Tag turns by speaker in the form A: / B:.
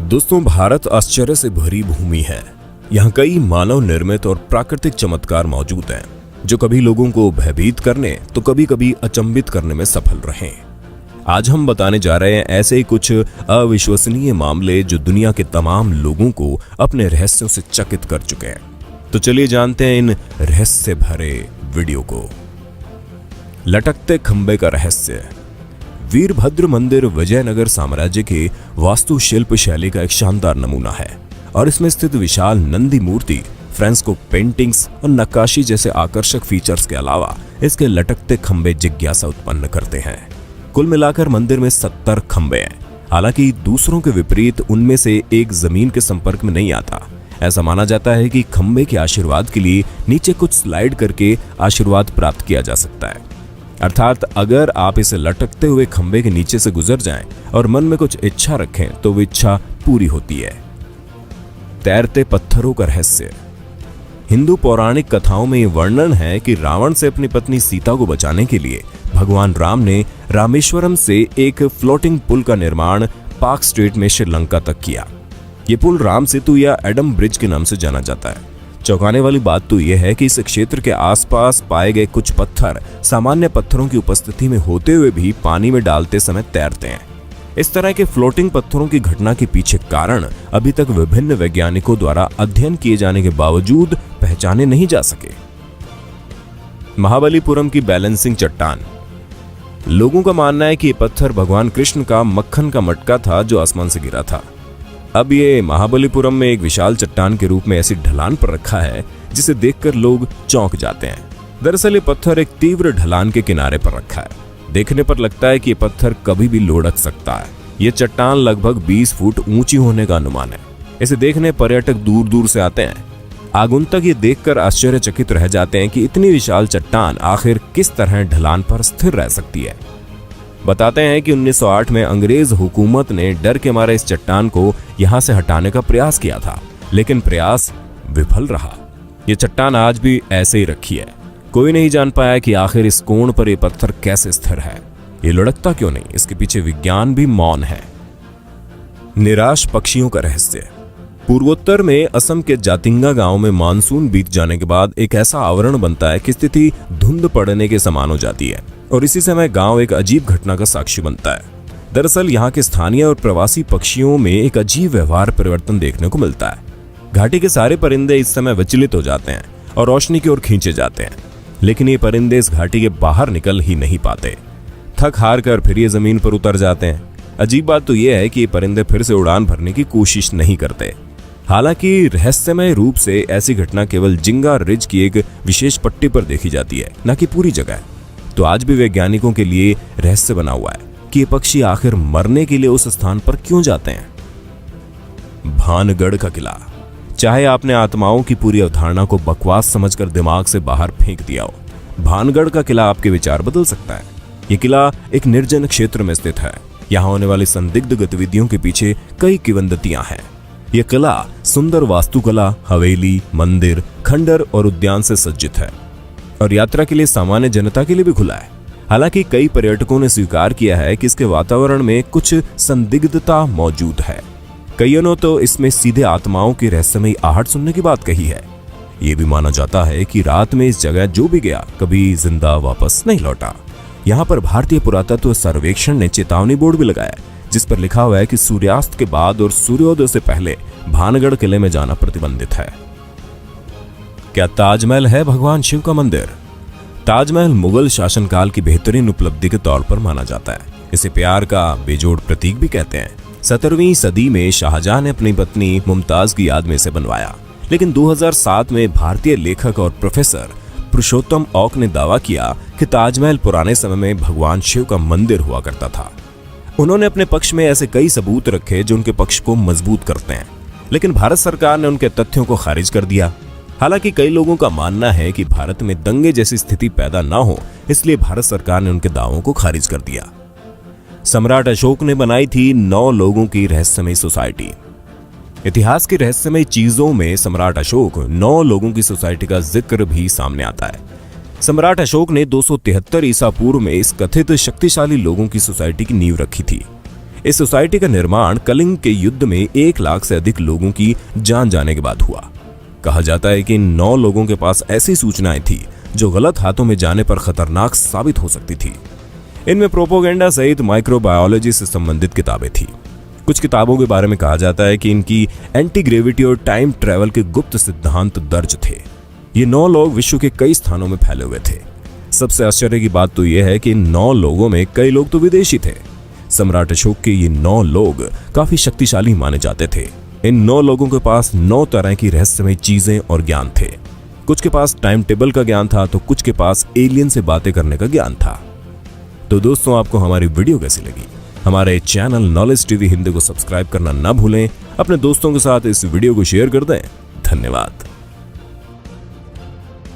A: दोस्तों, भारत आश्चर्य से भरी भूमि है। यहाँ कई मानव निर्मित और प्राकृतिक चमत्कार मौजूद हैं, जो कभी लोगों को भयभीत करने तो कभी कभी अचंभित करने में सफल रहे। आज हम बताने जा रहे हैं ऐसे ही कुछ अविश्वसनीय मामले जो दुनिया के तमाम लोगों को अपने रहस्यों से चकित कर चुके हैं। तो चलिए जानते हैं इन रहस्य भरे वीडियो को। लटकते खंबे का रहस्य। वीरभद्र मंदिर विजयनगर साम्राज्य के वास्तुशिल्प शैली का एक शानदार नमूना है और इसमें स्थित विशाल नंदी मूर्ति, फ्रेस्को पेंटिंग्स और नक्काशी जैसे आकर्षक फीचर्स के अलावा इसके लटकते खंबे जिज्ञासा उत्पन्न करते हैं। कुल मिलाकर मंदिर में 70 खंबे हैं। हालांकि दूसरों के विपरीत उनमें से एक जमीन के संपर्क में नहीं आता। ऐसा माना जाता है कि खंबे के आशीर्वाद के लिए नीचे कुछ स्लाइड करके आशीर्वाद प्राप्त किया जा सकता है। अर्थात अगर आप इसे लटकते हुए खंबे के नीचे से गुजर जाएं और मन में कुछ इच्छा रखें तो वो इच्छा पूरी होती है। तैरते पत्थरों का रहस्य। हिंदू पौराणिक कथाओं में यह वर्णन है कि रावण से अपनी पत्नी सीता को बचाने के लिए भगवान राम ने रामेश्वरम से एक फ्लोटिंग पुल का निर्माण पार्क स्ट्रीट में श्रीलंका तक किया। ये पुल राम सेतु या एडम ब्रिज के नाम से जाना जाता है। चौंकाने वाली बात तो यह है कि इस क्षेत्र के आसपास पाए गए कुछ पत्थर सामान्य पत्थरों की उपस्थिति में होते हुए भी पानी में डालते समय तैरते हैं। इस तरह के फ्लोटिंग पत्थरों की घटना के पीछे कारण अभी तक विभिन्न वैज्ञानिकों द्वारा अध्ययन किए जाने के बावजूद पहचाने नहीं जा सके। महाबलीपुरम की बैलेंसिंग चट्टान। लोगों का मानना है कि ये पत्थर भगवान कृष्ण का मक्खन का मटका था जो आसमान से गिरा था। अब ये महाबलीपुरम में एक विशाल चट्टान के रूप में ऐसी ढलान पर रखा है जिसे देखकर लोग चौंक जाते हैं। दरअसल ये पत्थर एक तीव्र ढलान के किनारे पर रखा है। देखने पर लगता है कि ये पत्थर कभी भी लुढ़क सकता है। ये चट्टान लगभग 20 फुट ऊंची होने का अनुमान है। इसे देखने पर्यटक दूर दूर से आते हैं। आगंतुक ये देखकर आश्चर्यचकित रह जाते हैं कि इतनी विशाल चट्टान आखिर किस तरह ढलान पर स्थिर रह सकती है। बताते हैं कि 1908 में अंग्रेज हुकूमत ने डर के मारे इस चट्टान को यहां से हटाने का प्रयास किया था, लेकिन प्रयास विफल रहा। यह चट्टान आज भी ऐसे ही रखी है। कोई नहीं जान पाया कि आखिर इस कोण पर यह पत्थर कैसे स्थिर है। ये लुढ़कता क्यों नहीं, इसके पीछे विज्ञान भी मौन है। निराश पक्षियों का रहस्य। पूर्वोत्तर में असम के जातिंगा गांव में मानसून बीत जाने के बाद एक ऐसा आवरण बनता है कि स्थिति धुंध पड़ने के समान हो जाती है और इसी समय गांव एक अजीब घटना का साक्षी बनता है। दरअसल यहाँ के स्थानीय और प्रवासी पक्षियों में एक अजीब व्यवहार परिवर्तन देखने को मिलता है। घाटी के सारे परिंदे इस समय विचलित हो जाते हैं और रोशनी की ओर खींचे जाते हैं, लेकिन ये परिंदे इस घाटी के बाहर निकल ही नहीं पाते। थक हार कर फिर ये जमीन पर उतर जाते हैं। अजीब बात तो यह है कि ये परिंदे फिर से उड़ान भरने की कोशिश नहीं करते। हालांकि रहस्यमय रूप से ऐसी घटना केवल जिंगा रिज की एक विशेष पट्टी पर देखी जाती है, न कि पूरी जगह। तो आज भी वैज्ञानिकों के लिए रहस्य बना हुआ है कि ये पक्षी आखिर मरने के लिए उस स्थान पर क्यों जाते हैं। भानगढ़ का किला। चाहे आपने आत्माओं की पूरी अवधारणा को बकवास समझकर दिमाग से बाहर फेंक दिया हो, भानगढ़ का किला आपके विचार बदल सकता है। ये किला एक निर्जन क्षेत्र में स्थित है। यहाँ होने वाली संदिग्ध गतिविधियों के पीछे कई किंवदंतियां हैं। यह किला सुंदर वास्तुकला, हवेली, मंदिर, खंडर और उद्यान से सज्जित है और यात्रा के लिए सामान्य जनता के लिए भी खुला है। हालांकि कई पर्यटकों ने स्वीकार किया है कि इसके वातावरण में कुछ संदिग्धता मौजूद है। कईयों ने तो इसमें सीधे आत्माओं की रहस्यमयी आहट सुनने की बात कही है। यह भी माना जाता है कि रात में इस जगह जो भी गया कभी जिंदा वापस नहीं लौटा। यहाँ पर भारतीय पुरातत्व सर्वेक्षण ने चेतावनी बोर्ड भी लगाया जिस पर लिखा हुआ है कि सूर्यास्त के बाद और सूर्योदय से पहले भानगढ़ किले में जाना प्रतिबंधित है। क्या ताजमहल है भगवान शिव का मंदिर? ताजमहल मुगल शासनकाल की बेहतरीन उपलब्धि के तौर पर माना जाता है। इसे प्यार का बेजोड़ प्रतीक भी कहते हैं। 17वीं सदी में शाहजहां ने अपनी पत्नी मुमताज की याद में इसे बनवाया, लेकिन 2007 में भारतीय लेखक और प्रोफेसर पुरुषोत्तम ओक ने दावा किया कि ताजमहल पुराने समय में भगवान शिव का मंदिर हुआ करता था। उन्होंने अपने पक्ष में ऐसे कई सबूत रखे जो उनके पक्ष को मजबूत करते हैं, लेकिन भारत सरकार ने उनके तथ्यों को खारिज कर दिया। हालांकि कई लोगों का मानना है कि भारत में दंगे जैसी स्थिति पैदा न हो, इसलिए भारत सरकार ने उनके दावों को खारिज कर दिया। सम्राट अशोक ने बनाई थी 9 लोगों की रहस्यमयी सोसाइटी। इतिहास की रहस्यमयी चीजों में सम्राट अशोक 9 लोगों की सोसाइटी का जिक्र भी सामने आता है। सम्राट अशोक ने 273 ईसा पूर्व में इस कथित शक्तिशाली लोगों की सोसाइटी की नींव रखी थी। इस सोसाइटी का निर्माण कलिंग के युद्ध में 1 लाख से अधिक लोगों की जान जाने के बाद हुआ। कहा जाता है कि इन 9 लोगों के पास ऐसी सूचनाएं थी जो गलत हाथों में जाने पर खतरनाक साबित हो सकती थी। इनमें प्रोपोगेंडा सहित माइक्रोबायोलॉजी से संबंधित किताबें थी। कुछ किताबों के बारे में कहा जाता है कि इनकी एंटी ग्रेविटी और टाइम ट्रैवल के गुप्त सिद्धांत दर्ज थे। ये 9 लोग विश्व के कई स्थानों में फैले हुए थे। सबसे आश्चर्य की बात तो यह है कि इन 9 लोगों में कई लोग तो विदेशी थे। सम्राट अशोक के ये 9 लोग काफी शक्तिशाली माने जाते थे। इन 9 लोगों के पास 9 तरह की रहस्यमय चीजें और ज्ञान थे। कुछ के पास टाइम टेबल का ज्ञान था तो कुछ के पास एलियन से बातें करने का ज्ञान था। तो दोस्तों, आपको हमारी वीडियो कैसी लगी? हमारे चैनल नॉलेज टीवी हिंदी को सब्सक्राइब करना ना भूलें। अपने दोस्तों के साथ इस वीडियो को शेयर कर दें। धन्यवाद।